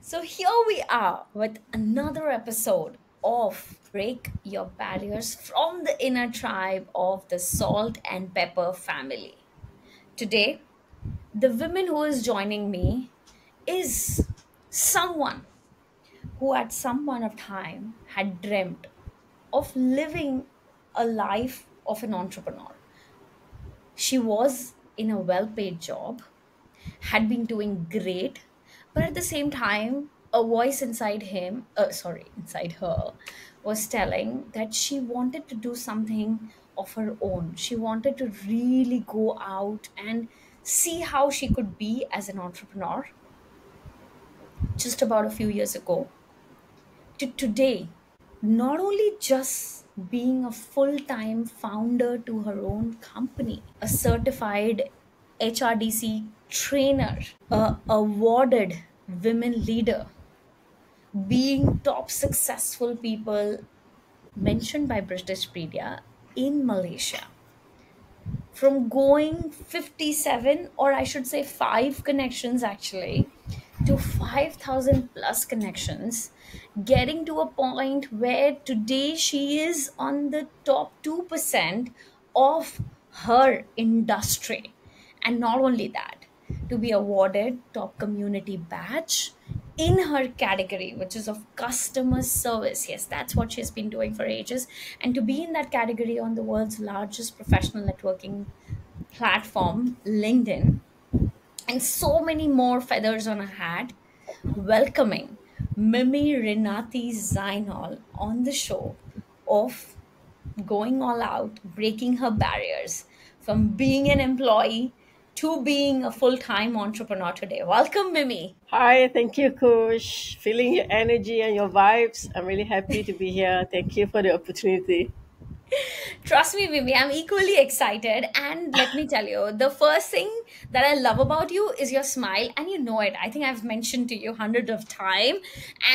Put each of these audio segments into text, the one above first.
So here we are with another episode of Break Your Barriers from the inner tribe of the salt and pepper family. Today, the woman who is joining me is someone who at some point of time had dreamt of living a life of an entrepreneur. She was in a well-paid job, had been doing great, but at the same time, a voice inside her, was telling that she wanted to do something of her own. She wanted to really go out and see how she could be as an entrepreneur just about a few years ago to today. Not only just being a full time founder to her own company, a certified HRDC trainer, a awarded women leader, being top successful people mentioned by British media in Malaysia. From going 57, or I should say 5 connections actually, to 5,000 plus connections, getting to a point where today she is on the top 2% of her industry. And not only that, to be awarded top community badge in her category, which is of customer service. Yes, that's what she's been doing for ages. And to be in that category on the world's largest professional networking platform, LinkedIn, and so many more feathers on a hat, welcoming Mimi Renati Zainol on the show of going all out, breaking her barriers from being an employee to being a full time entrepreneur today. Welcome, Mimi. Hi, thank you, Kush. Feeling your energy and your vibes. I'm really happy to be here. Thank you for the opportunity. Trust me, Mimi, I'm equally excited. And let me tell you, the first thing that I love about you is your smile, and you know it. I think I've mentioned to you hundreds of times.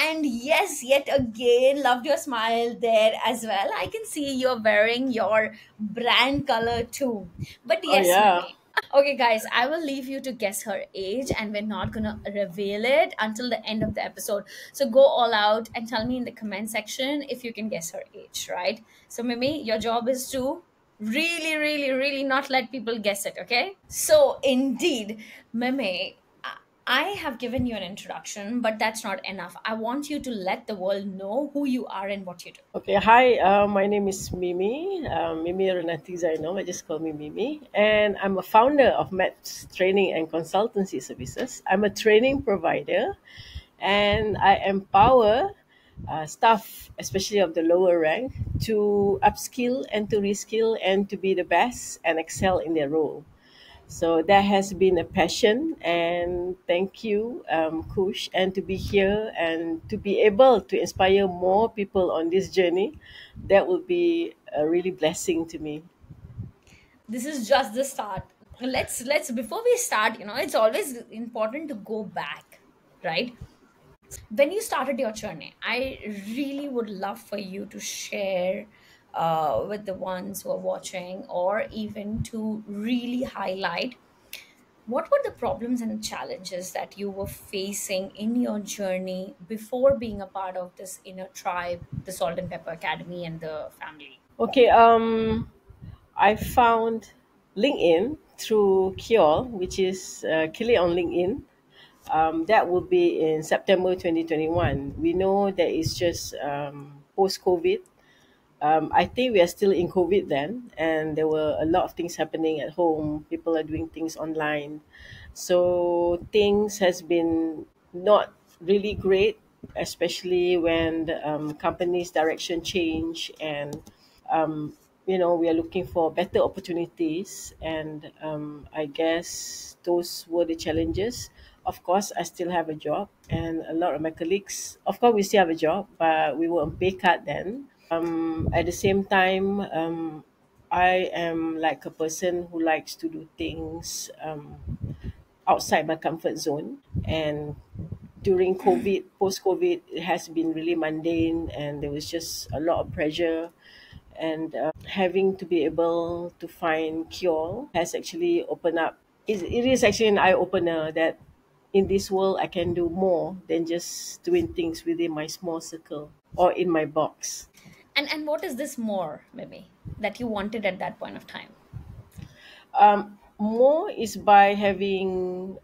And yes, yet again, loved your smile there as well. I can see you're wearing your brand color too. But Oh, yes, yeah. Mimi. Okay, guys, I will leave you to guess her age, and we're not gonna reveal it until the end of the episode. So go all out and tell me in the comment section if you can guess her age, right? So, Mimi, your job is to really, really, really not let people guess it, okay? So, indeed, Mimi, I have given you an introduction, but that's not enough. I want you to let the world know who you are and what you do. Okay, hi. My name is Mimi. Mimi Renati Zainol. I just call me Mimi. And I'm a founder of Maths Training and Consultancy Services. I'm a training provider and I empower staff, especially of the lower rank, to upskill and to reskill and to be the best and excel in their role. So that has been a passion, and thank you, Kush, and to be here and to be able to inspire more people on this journey, that will be a really blessing to me. This is just the start. Let's before we start, it's always important to go back, right? When you started your journey, I really would love for you to share with the ones who are watching, or even to really highlight what were the problems and challenges that you were facing in your journey before being a part of this inner tribe, the Salt and Pepper Academy, and the family. Okay, I found LinkedIn through Kiol, which is Kili on LinkedIn. That will be in September 2021. We know that it's just post COVID. I think we are still in COVID then, and there were a lot of things happening at home. People are doing things online, so things has been not really great, especially when the company's direction change and we are looking for better opportunities. And I guess those were the challenges. Of course, I still have a job, and a lot of my colleagues, of course, we still have a job, but we were on pay cut then. At the same time, I am like a person who likes to do things outside my comfort zone. And during COVID, post COVID, it has been really mundane, and there was just a lot of pressure. And having to be able to find cure has actually opened up. It is actually an eye opener that in this world I can do more than just doing things within my small circle or in my box. And what is this more, Mimi, that you wanted at that point of time? More is by having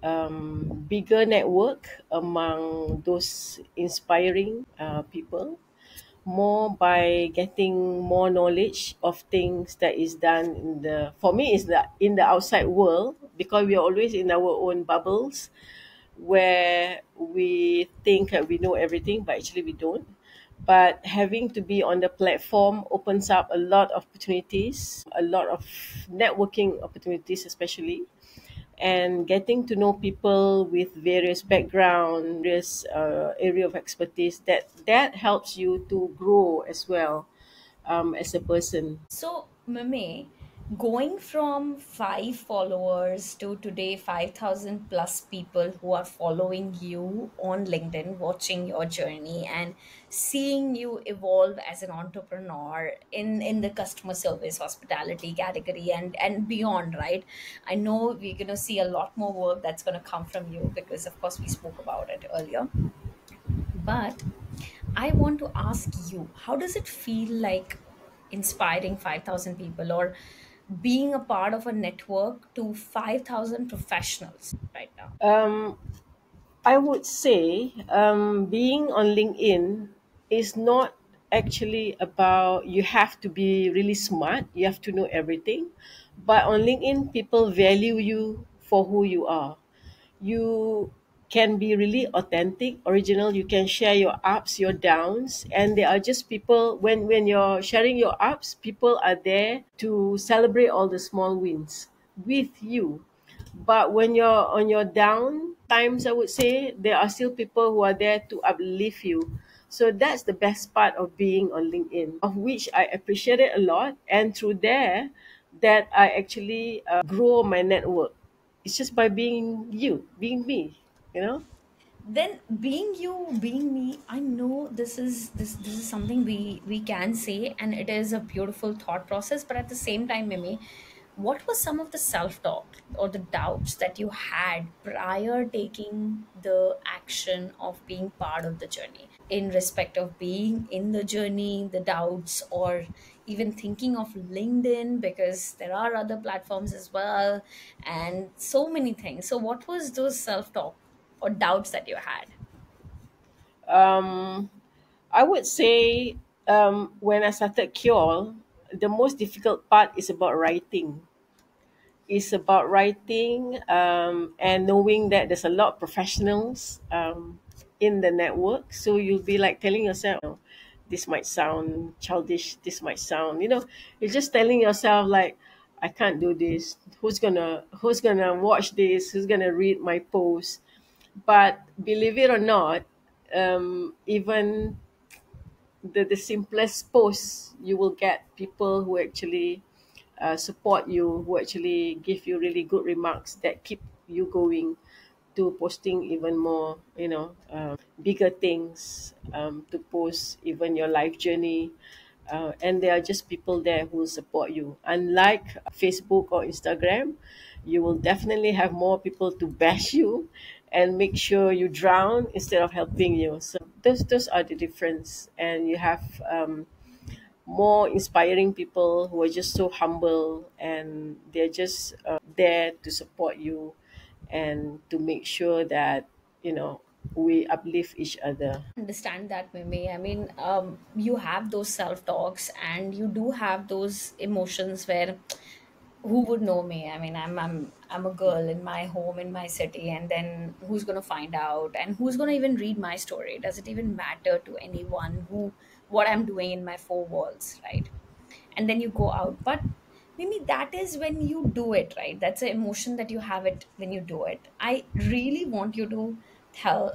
bigger network among those inspiring people, more by getting more knowledge of things that is done in the, for me is that in the outside world, because we are always in our own bubbles where we think that we know everything, but actually we don't. But having to be on the platform opens up a lot of opportunities, a lot of networking opportunities, especially, and getting to know people with various background, various area of expertise. That helps you to grow as well as a person. So, Mimi, going from 5 followers to today 5,000 plus people who are following you on LinkedIn, watching your journey and seeing you evolve as an entrepreneur in the customer service, hospitality category and beyond, right? I know we're going to see a lot more work that's going to come from you because, of course, we spoke about it earlier. But I want to ask you, how does it feel like inspiring 5,000 people or being a part of a network to 5,000 professionals right now? I would say being on LinkedIn is not actually about you have to be really smart, you have to know everything. But on LinkedIn, people value you for who you are. You can be really authentic, original. You can share your ups, your downs, and there are just people when you're sharing your ups, people are there to celebrate all the small wins with you. But when you're on your down times, I would say there are still people who are there to uplift you. So that's the best part of being on LinkedIn, of which I appreciate it a lot. And through there, that I actually grow my network. It's just by being you, being me, you know. Then being you, being me, I know this is something we can say, and it is a beautiful thought process. But at the same time, Mimi, what was some of the self-talk or the doubts that you had prior taking the action of being part of the journey in respect of being in the journey, the doubts, or even thinking of LinkedIn, because there are other platforms as well, and so many things. So what was those self-talk or doubts that you had? Um, I would say when I started Cure, the most difficult part is about writing. Is about writing and knowing that there's a lot of professionals in the network. So you'll be like telling yourself, this might sound childish, this might sound, you're just telling yourself like, I can't do this. Who's gonna watch this? Who's gonna read my post? But believe it or not, even the simplest post, you will get people who actually support you, who actually give you really good remarks that keep you going to posting even more, bigger things, to post even your life journey. And there are just people there who will support you. Unlike Facebook or Instagram, you will definitely have more people to bash you and make sure you drown instead of helping you. So those are the difference. And you have more inspiring people who are just so humble, and they're just there to support you and to make sure that we uplift each other. Understand that, Mimi. I mean, you have those self talks and you do have those emotions where who would know me? I mean, I'm a girl in my home in my city, and then who's gonna find out, and who's gonna even read my story? Does it even matter to anyone who what I'm doing in my four walls, right? And then you go out, but maybe that is when you do it, right? That's an emotion that you have it when you do it. I really want you to tell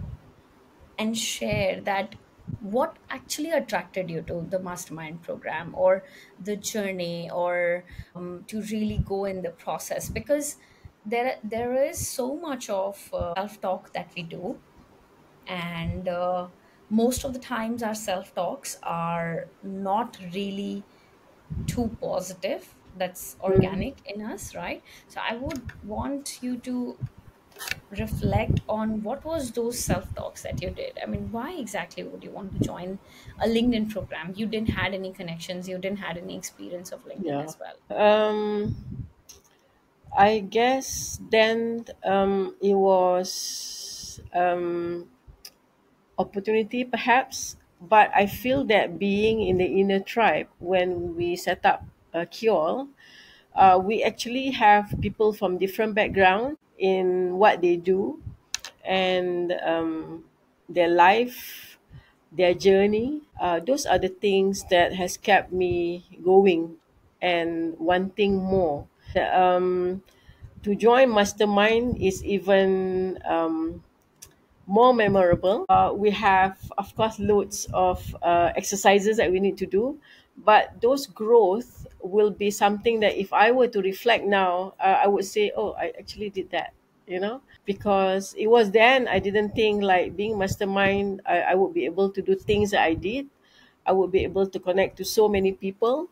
and share that what actually attracted you to the mastermind program or the journey, or to really go in the process, because there is so much of self talk that we do, and most of the times our self talks are not really too positive, that's Mhm. organic in us, right? So I would want you to reflect on what was those self-talks that you did. I mean, why exactly would you want to join a LinkedIn program? You didn't had any connections, you didn't had any experience of LinkedIn Yeah. as well. I guess then it was opportunity perhaps, but I feel that being in the inner tribe when we set up a cure, we actually have people from different background in what they do, and their life, their journey. Those are the things that has kept me going and wanting more. To join mastermind is even more memorable. We have, of course, loads of exercises that we need to do, but those growth will be something that if I were to reflect now, I would say, oh, I actually did that, because it was then I didn't think like being mastermind, I would be able to do things that I did. I would be able to connect to so many people.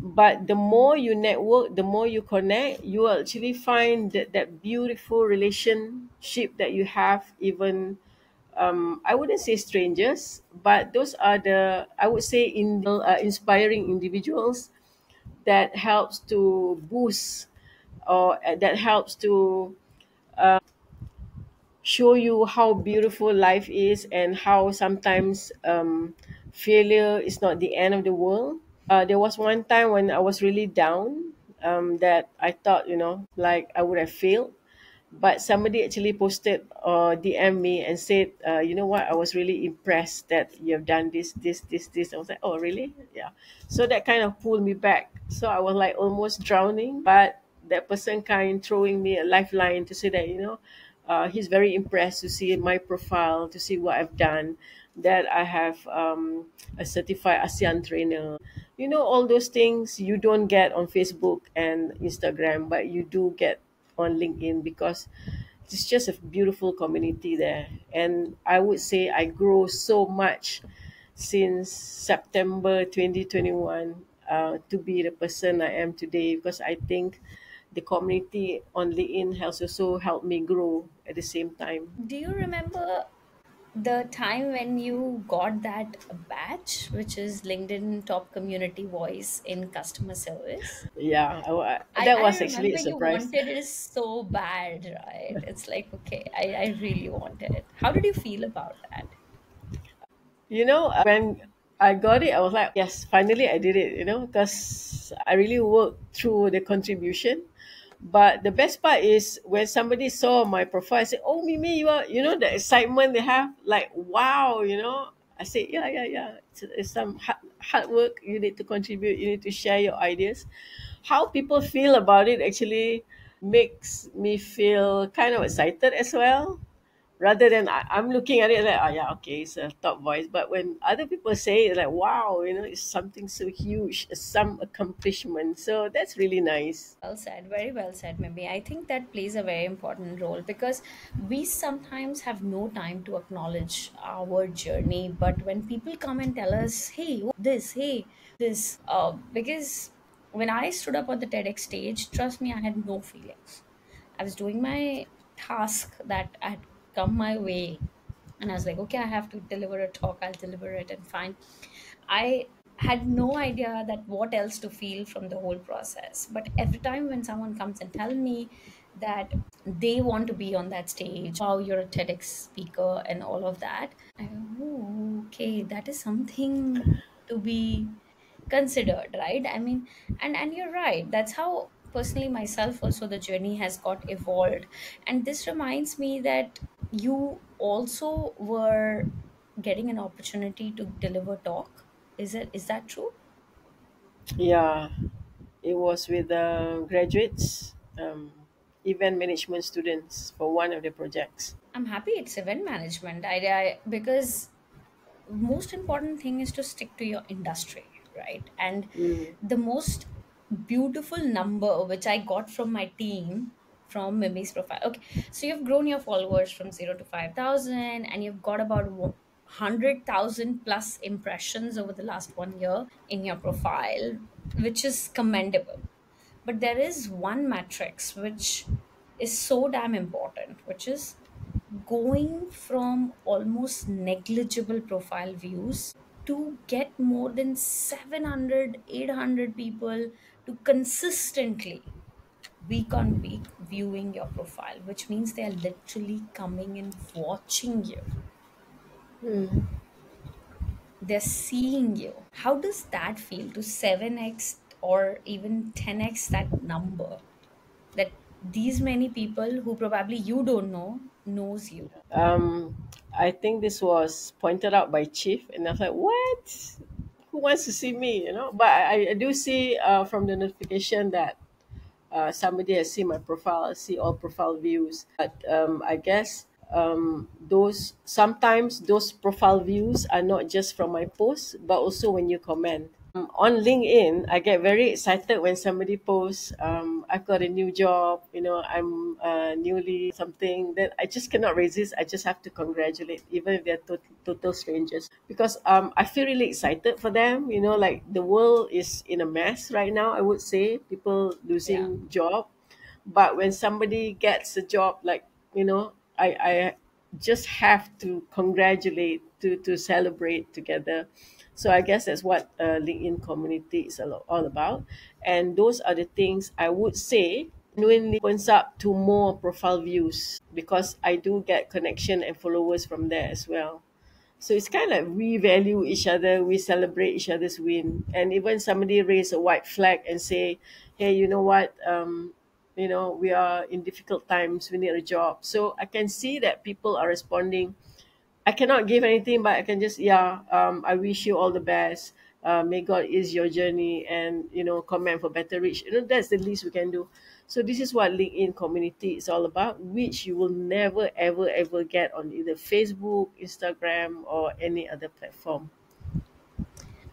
But the more you network, the more you connect, you will actually find that beautiful relationship that you have, even I wouldn't say strangers, but those are the, I would say, inspiring individuals that helps to boost, or that helps to show you how beautiful life is, and how sometimes failure is not the end of the world. There was one time when I was really down, that I thought, like I would have failed. But somebody actually posted or DM me and said, you know what, I was really impressed that you have done this. I was like, oh, really? Yeah. So that kind of pulled me back. So I was like almost drowning, but that person kind throwing me a lifeline to say that, he's very impressed to see my profile, to see what I've done, that I have a certified ASEAN trainer. All those things you don't get on Facebook and Instagram, but you do get on LinkedIn, because it's just a beautiful community there. And I would say I grow so much since September 2021, to be the person I am today, because I think the community on LinkedIn has also helped me grow at the same time. Do you remember the time when you got that badge, which is LinkedIn Top Community Voice in customer service? Yeah, I, that I was actually remember a you surprise. wanted it so bad, right? It's like, okay, I really wanted it. How did you feel about that? When I got it, I was like, yes, finally I did it, because I really worked through the contribution. But the best part is when somebody saw my profile, I said, oh, Mimi, the excitement they have, like, wow, I said, yeah, yeah, yeah. It's some hard work. You need to contribute, you need to share your ideas. How people feel about it actually makes me feel kind of excited as well, rather than I'm looking at it like, oh yeah, okay, it's a top voice. But when other people say it, like, wow, it's something so huge, some accomplishment. So that's really nice. Well said, very well said, maybe. I think that plays a very important role because we sometimes have no time to acknowledge our journey. But when people come and tell us, hey, this, because when I stood up on the TEDx stage, trust me, I had no feelings. I was doing my task that had come my way, and I was like, okay, I have to deliver a talk, I'll deliver it, and fine. I had no idea that what else to feel from the whole process. But every time when someone comes and tell me that they want to be on that stage, wow, you're a TEDx speaker and all of that, I go, oh, okay, that is something to be considered, right? I mean, and you're right, that's how personally myself also the journey has got evolved. And this reminds me that you also were getting an opportunity to deliver talk. Is that true? Yeah, it was with graduates, event management students for one of the projects. I'm happy it's event management. Because most important thing is to stick to your industry, right? And Mm. the most beautiful number which I got from my team, from Mimi's profile, okay, so you've grown your followers from 0 to 5,000 and you've got about 100,000 plus impressions over the last 1 year in your profile, which is commendable. But there is one matrix which is so damn important, which is going from almost negligible profile views to get more than 700, 800 people to consistently week on week viewing your profile, which means they are literally coming and watching you. They're seeing you. How does that feel to 7x or even 10x that number? That these many people who probably you don't know knows you. I think this was pointed out by Chief, and I was like, "What? Who wants to see me?" But I do see from the notification that somebody has seen my profile, see all profile views. But I guess those sometimes those profile views are not just from my posts, but also when you comment. On LinkedIn, I get very excited when somebody posts, "I've got a new job," "I'm newly something." That I just cannot resist. I just have to congratulate, even if they're total strangers, because I feel really excited for them. Like the world is in a mess right now. I would say people Yeah. losing job, but when somebody gets a job, like I just have to congratulate, to celebrate together. So I guess that's what LinkedIn community is all about, and those are the things I would say genuinely opens up to more profile views, because I do get connection and followers from there as well. So it's kind of like we value each other, we celebrate each other's win. And even somebody raise a white flag and say, "Hey, you know what? We are in difficult times. We need a job." So I can see that people are responding. I cannot give anything, but I can just, yeah, I wish you all the best. May God ease your journey, and comment for better reach. That's the least we can do. So this is what LinkedIn community is all about, which you will never ever ever get on either Facebook, Instagram, or any other platform.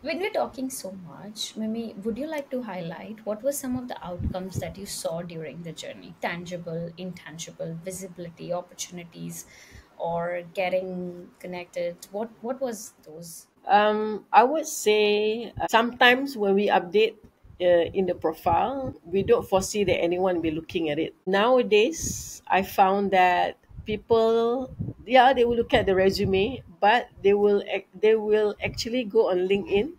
When we're talking so much, Mimi, would you like to highlight what were some of the outcomes that you saw during the journey? Tangible, intangible, visibility, opportunities, or getting connected. What was those? I would say sometimes when we update in the profile, we don't foresee that anyone will be looking at it. Nowadays, I found that people, yeah, they will look at the resume, but they will actually go on LinkedIn,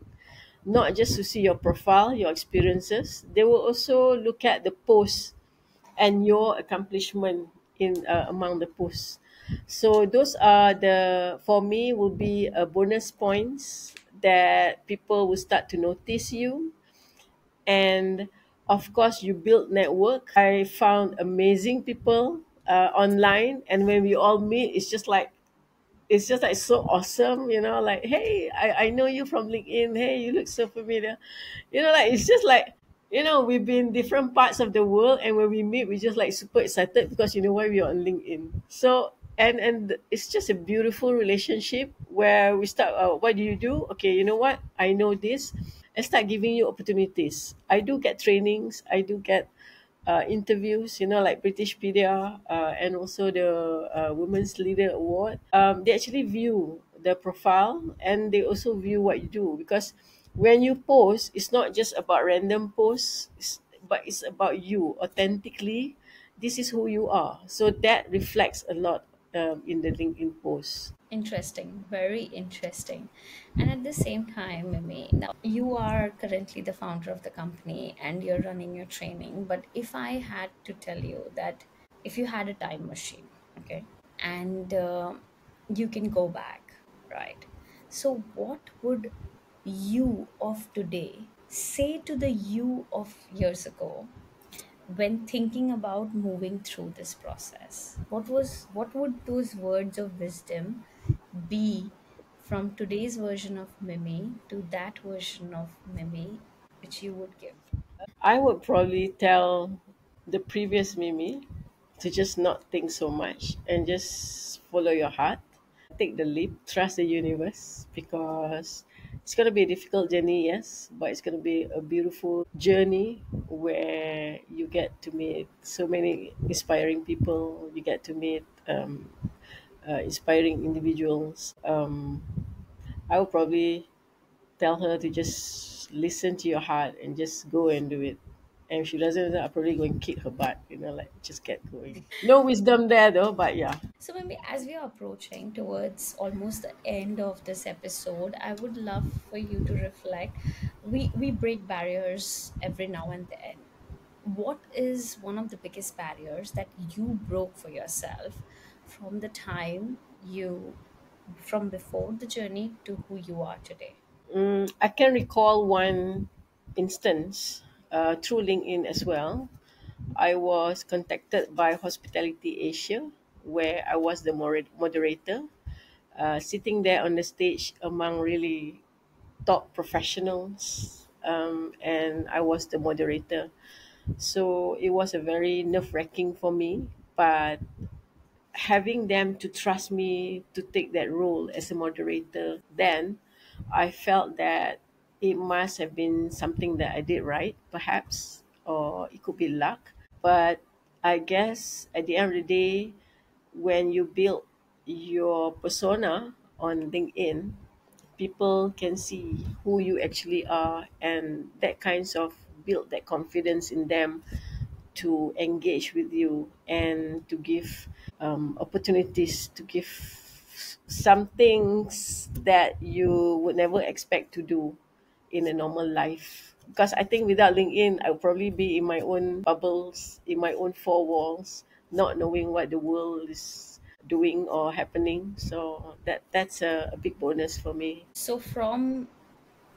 not just to see your profile, your experiences. They will also look at the posts and your accomplishment in among the posts. So those are the, for me, will be a bonus points that people will start to notice you. And of course, you build network. I found amazing people online, and when we all meet, it's just like so awesome, like, "Hey, I know you from LinkedIn. Hey, you look so familiar." Like it's just like, we've been different parts of the world, and when we meet, we just like super excited because you know why we are on LinkedIn. So and it's just a beautiful relationship where we start, "What do you do?" "Okay, you know what, I know this," and start giving you opportunities. I do get trainings, I do get interviews, like Britishpedia, and also the Women's Leader Award. They actually view the profile, and they also view what you do, because when you post, it's not just about random posts, but it's about you authentically. This is who you are. So that reflects a lot in the LinkedIn post. Interesting, very interesting. And at the same time, Mimi, now you are currently the founder of the company and you're running your training. But if I had to tell you that if you had a time machine, okay, and you can go back, right? So, what would you of today say to the you of years ago when thinking about moving through this process? What would those words of wisdom be from today's version of Mimi to that version of Mimi which you would give? I would probably tell the previous Mimi to just not think so much and just follow your heart. Take the leap, trust the universe, because it's going to be a difficult journey, yes, but it's going to be a beautiful journey where you get to meet so many inspiring people. You get to meet inspiring individuals. I would probably tell her to just listen to your heart and just go and do it. And if she doesn't, I'm probably going to kick her butt, like just get going. No wisdom there though, but yeah. So maybe as we are approaching towards almost the end of this episode, I would love for you to reflect. We break barriers every now and then. What is one of the biggest barriers that you broke for yourself from the time you from before the journey to who you are today? I can recall one instance through LinkedIn as well. I was contacted by Hospitality Asia, where I was the moderator, sitting there on the stage among really top professionals, and I was the moderator. So it was a very nerve wracking for me, but having them to trust me to take that role as a moderator, then I felt that it must have been something that I did right, perhaps, or it could be luck. But I guess at the end of the day, when you build your persona on LinkedIn, people can see who you actually are, and that kinds of build that confidence in them to engage with you and to give opportunities, to give some things that you would never expect to do in a normal life. Because I think without LinkedIn, I would probably be in my own bubbles, in my own four walls, not knowing what the world is doing or happening. So that's a big bonus for me. So from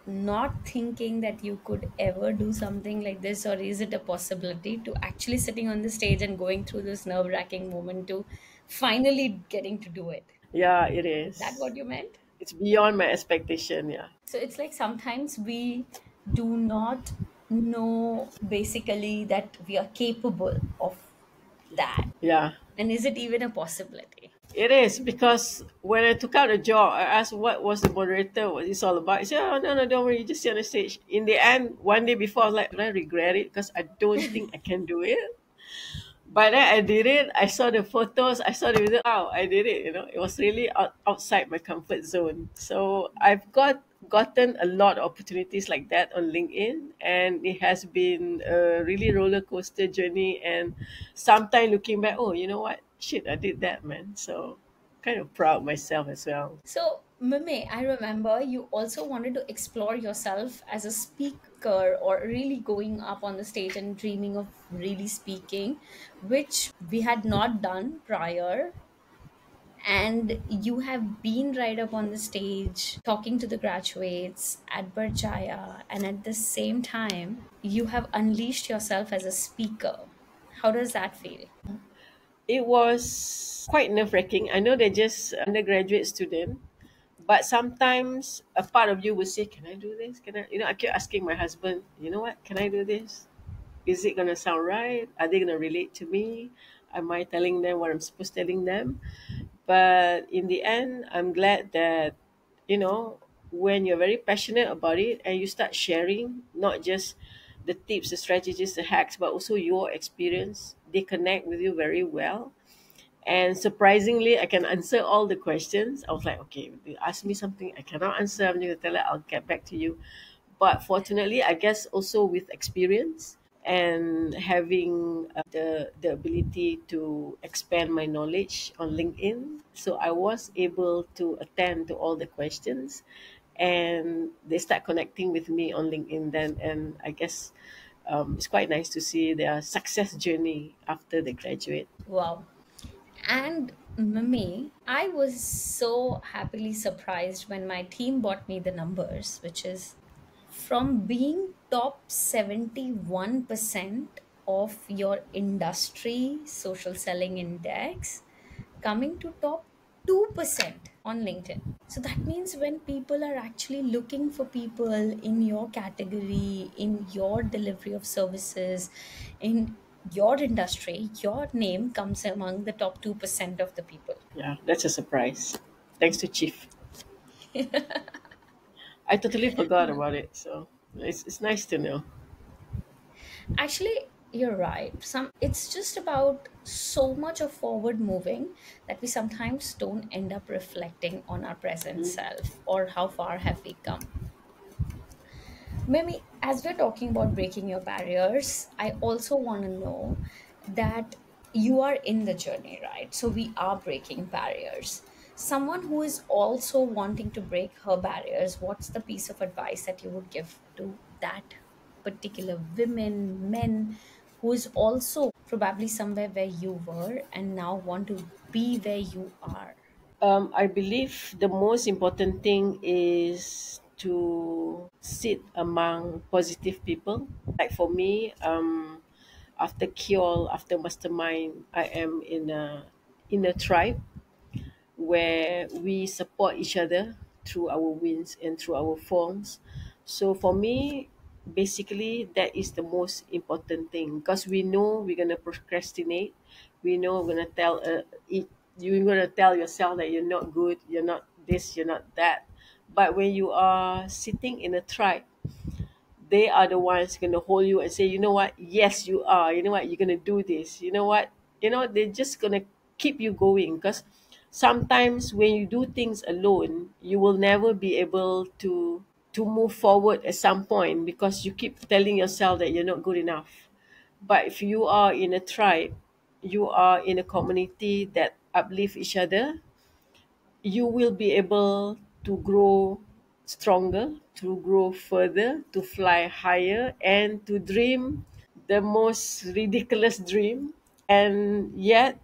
not thinking that you could ever do something like this, or is it a possibility, to actually sitting on the stage and going through this nerve-wracking moment to finally getting to do it? Yeah, it That is. what you meant? It's beyond my expectation. Yeah. So it's like sometimes we do not know basically that we are capable of that. Yeah. And is it even a possibility? It is because when I took out the job, I asked what was the moderator, what it's all about. He said, "Oh no, no, don't worry, you just sit on the stage." In the end, one day before, I was like, "Do I regret it? Because I don't think I can do it." But then I did it. I saw the photos. I saw the video. Wow, I did it. It was really outside my comfort zone. So I've gotten a lot of opportunities like that on LinkedIn, and it has been a really roller coaster journey. And sometimes looking back, oh, you know what? Shit, I did that, man. So kind of proud of myself as well. So, Mime, I remember you also wanted to explore yourself as a speaker or really going up on the stage and dreaming of really speaking, which we had not done prior. And you have been right up on the stage talking to the graduates at Berjaya, and at the same time, you have unleashed yourself as a speaker. How does that feel? It was quite nerve wracking. I know they're just undergraduate student, but sometimes a part of you will say, "Can I do this? Can I?" I keep asking my husband, "You know what? Can I do this? Is it gonna sound right? Are they gonna relate to me? Am I telling them what I'm supposed to telling them?" But in the end, I'm glad that you know when you're very passionate about it and you start sharing, not just the tips, the strategies, the hacks, but also your experience. They connect with you very well, and surprisingly, I can answer all the questions. I was like, okay, they ask me something I cannot answer. I'm going to tell her, I'll get back to you. But fortunately, I guess also with experience and having the ability to expand my knowledge on LinkedIn, so I was able to attend to all the questions, and they start connecting with me on LinkedIn then, and I guess it's quite nice to see their success journey after they graduate. Wow. And Mimi, I was so happily surprised when my team bought me the numbers, which is from being top 71% of your industry social selling index, coming to top 2% on LinkedIn. So that means when people are actually looking for people in your category, in your delivery of services, in your industry, your name comes among the top 2% of the people. Yeah, that's a surprise. Thanks to Chief. I totally forgot about it, so it's nice to know. Actually, you're right. It's just about so much of forward moving that we sometimes don't end up reflecting on our present Mhm. self or how far have we come. Maybe As we're talking about breaking your barriers, I also want to know that you are in the journey, right? So we are breaking barriers. Someone who is also wanting to break her barriers, what's the piece of advice that you would give to that particular women, men, who is also probably somewhere where you were and now want to be where you are? I believe the most important thing is to sit among positive people. Like for me, after Kiol, after Mastermind, I am in a tribe where we support each other through our wins and through our forms. So for me, basically, that is the most important thing because we know we're gonna procrastinate. We know we're gonna you're gonna tell yourself that you're not good, you're not this, you're not that. But when you are sitting in a tribe, they are the ones going to hold you and say, you know what, yes you are, you know what, you're going to do this, you know what, they're just going to keep you going because sometimes when you do things alone you will never be able to move forward at some point because you keep telling yourself that you're not good enough. But if you are in a tribe, you are in a community that uplift each other, you will be able to grow stronger, to grow further, to fly higher, and to dream the most ridiculous dream. And yet,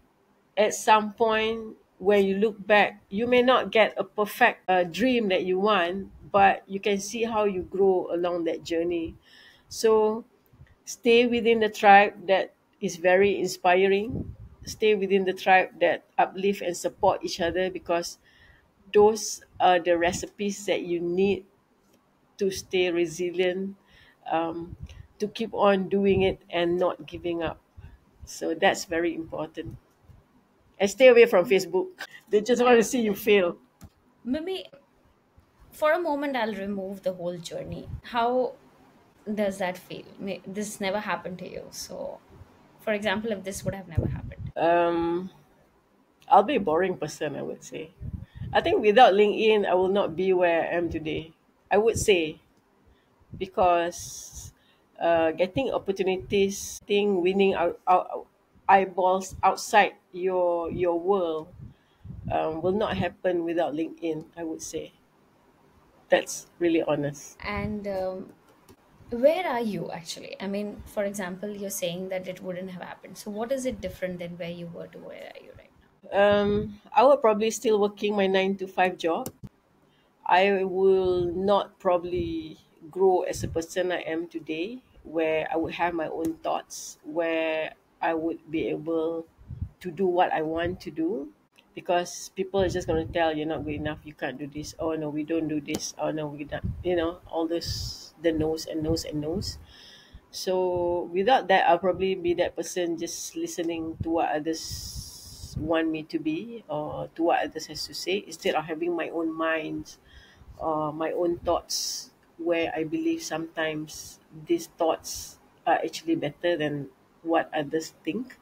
at some point, when you look back, you may not get a perfect dream that you want, but you can see how you grow along that journey. So, stay within the tribe that is very inspiring. Stay within the tribe that uplift and support each other because those are the recipes that you need to stay resilient, um, to keep on doing it and not giving up. So that's very important. And stay away from Facebook. They just want to see you fail. Maybe for a moment I'll remove the whole journey. How does that feel? This never happened to you. So, for example, if this would have never happened. Um, I'll be a boring person, I would say. I think without LinkedIn, I will not be where I am today. I would say because getting opportunities, getting winning eyeballs outside your world will not happen without LinkedIn. I would say that's really honest. And where are you actually? I mean, for example, you're saying that it wouldn't have happened. So, what is it different than where you were to where are you right now? I will probably still working my 9 to 5 job. I will not probably grow as a person I am today, where I would have my own thoughts, where I would be able to do what I want to do. Because people are just going to tell you're not good enough, you can't do this. Oh no, we don't do this. Oh no, we don't. All this, the no's and no's and no's. So without that, I'll probably be that person just listening to what others want me to be or to what others has to say instead of having my own mind, my own thoughts, where I believe sometimes these thoughts are actually better than what others think.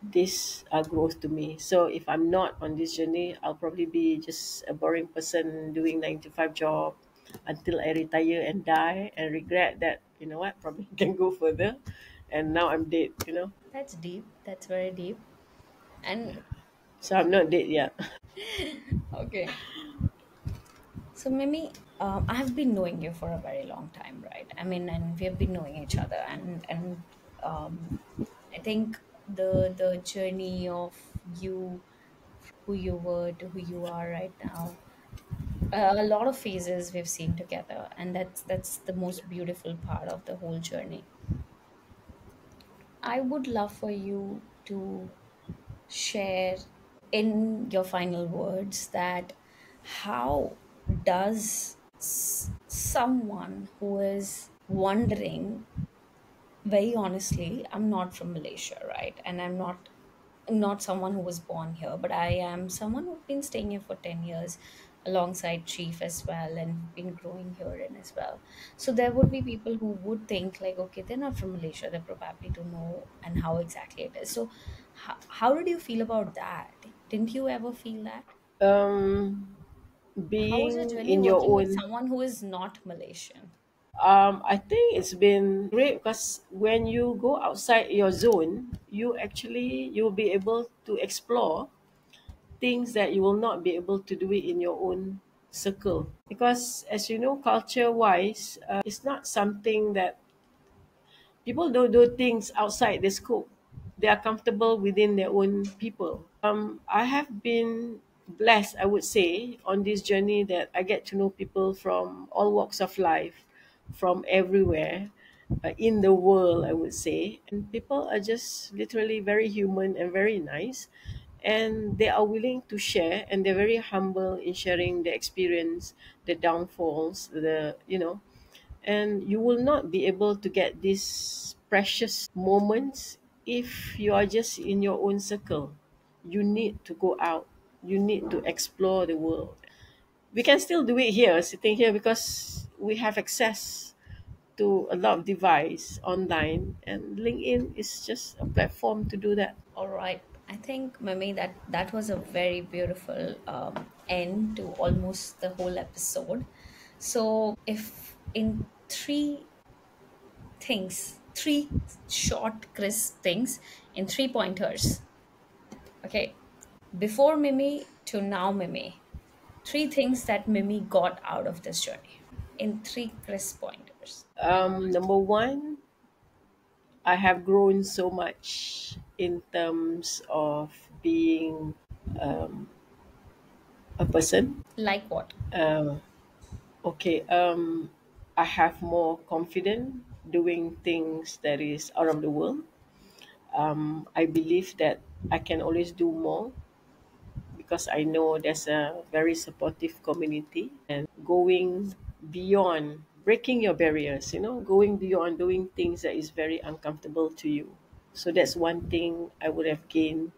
This growth to me. So if I'm not on this journey, I'll probably be just a boring person doing 9 to 5 job until I retire and die and regret that, you know what, probably can go further and now I'm dead. That's deep. That's very deep. And So I'm not dead yet. okay. So, Mimi, I've been knowing you for a very long time, right? I mean, and we have been knowing each other, and um, I think the journey of you, who you were to who you are right now, a lot of phases we've seen together, and that's the most beautiful part of the whole journey. I would love for you to share in your final words that how does someone who is wondering, very honestly, I'm not from Malaysia, right? And I'm not someone who was born here, but I am someone who's been staying here for 10 years alongside Chief as well and been growing here in as well. So there would be people who would think like, okay, they're not from Malaysia, they probably don't know and how exactly it is. So how did you feel about that? Didn't you ever feel that? um How was your Being journey in your working with own. someone who is not Malaysian? I think it's been great because when you go outside your zone, you'll be able to explore things that you will not be able to do it in your own circle. Because as you know, culture wise, it's not something that people don't do things outside the scope. They are comfortable within their own people. I have been blessed, I would say, on this journey that I get to know people from all walks of life, from everywhere in the world, I would say. And people are just literally very human and very nice. And they are willing to share, and they're very humble in sharing the experience, the downfalls, and you will not be able to get these precious moments if you are just in your own circle. You need to go out, you need to explore the world. We can still do it here, sitting here, because we have access to a lot of device online, and LinkedIn is just a platform to do that. All right. I think, Mimi, that was a very beautiful end to almost the whole episode. So, if in three short, crisp things in three pointers, okay, before Mimi to now Mimi, three things that Mimi got out of this journey in three crisp pointers. Number one, I have grown so much in terms of being a person. Like what? Okay, I have more confidence doing things that is out of the world. I believe that I can always do more because I know there's a very supportive community, and going beyond, breaking your barriers, going beyond doing things that is very uncomfortable to you. So that's one thing I would have gained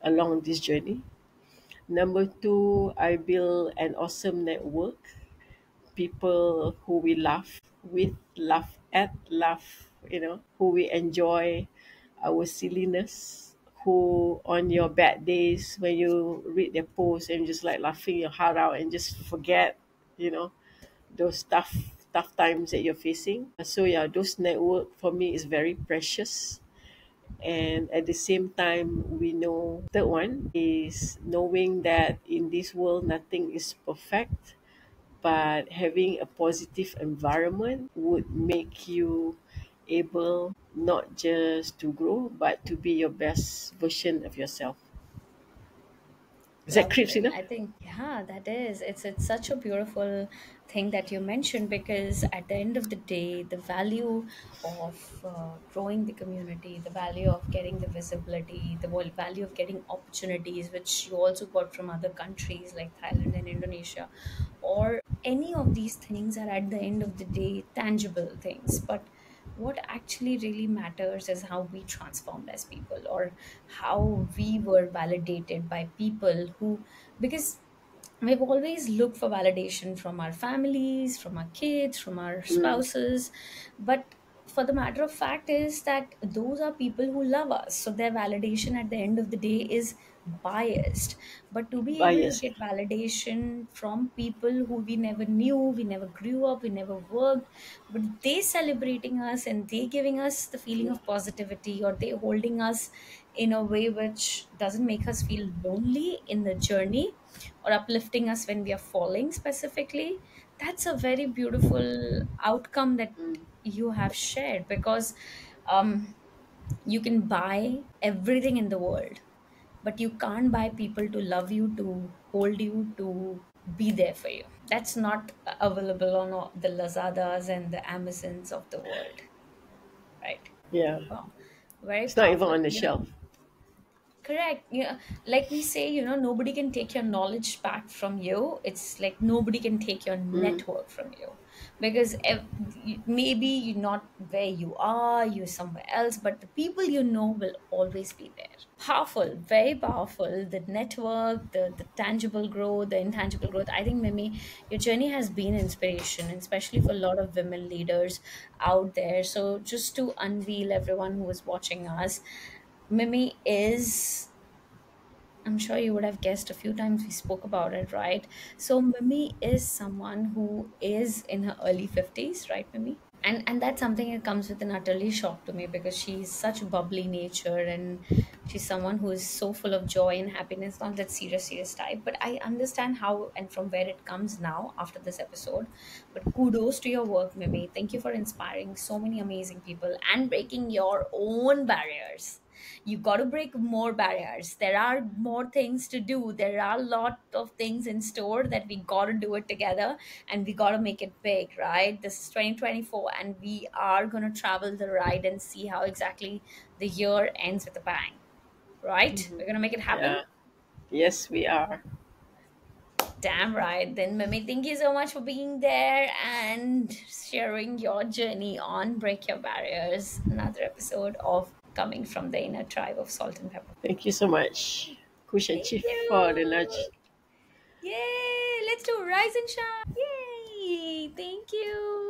along this journey. Number two, I build an awesome network, people who we laugh with, laugh at, who we enjoy our silliness, who on your bad days when you read their posts and just like laughing your heart out and just forget, you know, those tough times that you're facing. So yeah, those network for me is very precious. And at the same time, we know third one is knowing that in this world nothing is perfect, but having a positive environment would make you able not just to grow but to be your best version of yourself. Is that creeps Lovely. enough? I think, yeah, that is. It's such a beautiful thing that you mentioned, because at the end of the day, the value of growing the community, the value of getting the visibility, the value of getting opportunities, which you also got from other countries like Thailand and Indonesia, or any of these things are at the end of the day tangible things. But what actually really matters is how we transformed as people, or how we were validated by people who, because we've always looked for validation from our families, from our kids, from our Mm, spouses. But for the matter of fact is that those are people who love us, so their validation at the end of the day is biased. But to be able to bias. get validation from people who we never knew, we never grew up, we never worked, but they celebrating us and they giving us the feeling of positivity, or they holding us in a way which doesn't make us feel lonely in the journey, or uplifting us when we are falling specifically, that's a very beautiful outcome that Mm, you have shared. Because um, you can buy everything in the world, but you can't buy people to love you, to hold you, to be there for you. That's not available on all the Lazadas and the Amazons of the world, right? yeah, Wow, very it's not even powerful. on the shelf. Correct. Yeah. Like we say, nobody can take your knowledge back from you. It's like nobody can take your Mm, network from you. Because maybe you're not where you are, you're somewhere else, but the people you know will always be there. Powerful, very powerful. The network, the tangible growth, the intangible growth. I think, Mimi, your journey has been inspiration, especially for a lot of women leaders out there. So, just to unveil everyone who is watching us, Mimi is I'm sure you would have guessed a few times we spoke about it, right? So Mimi is someone who is in her early 50s, right, Mimi? And that's something that comes with an utterly shock to me because she's such a bubbly nature, and she's someone who is so full of joy and happiness, not that serious type, but I understand how and from where it comes now after this episode. But kudos to your work, Mimi. Thank you for inspiring so many amazing people and breaking your own barriers. You got to break more barriers. There are more things to do. There are a lot of things in store that we got to do it together, and we got to make it big, right? This is 2024, and we are going to travel the ride and see how exactly the year ends with a bang, right? We're going to make it happen. Yeah. Yes, we are. Damn right. Then, Mimi, thank you so much for being there and sharing your journey on Break Your Barriers, another episode of Coming from the Inner Tribe of Salt and Pepper. Thank you so much, Kush and Thank Chief, for the nudge. you. Yay! Let's do Rise and Shine. Yay! Thank you.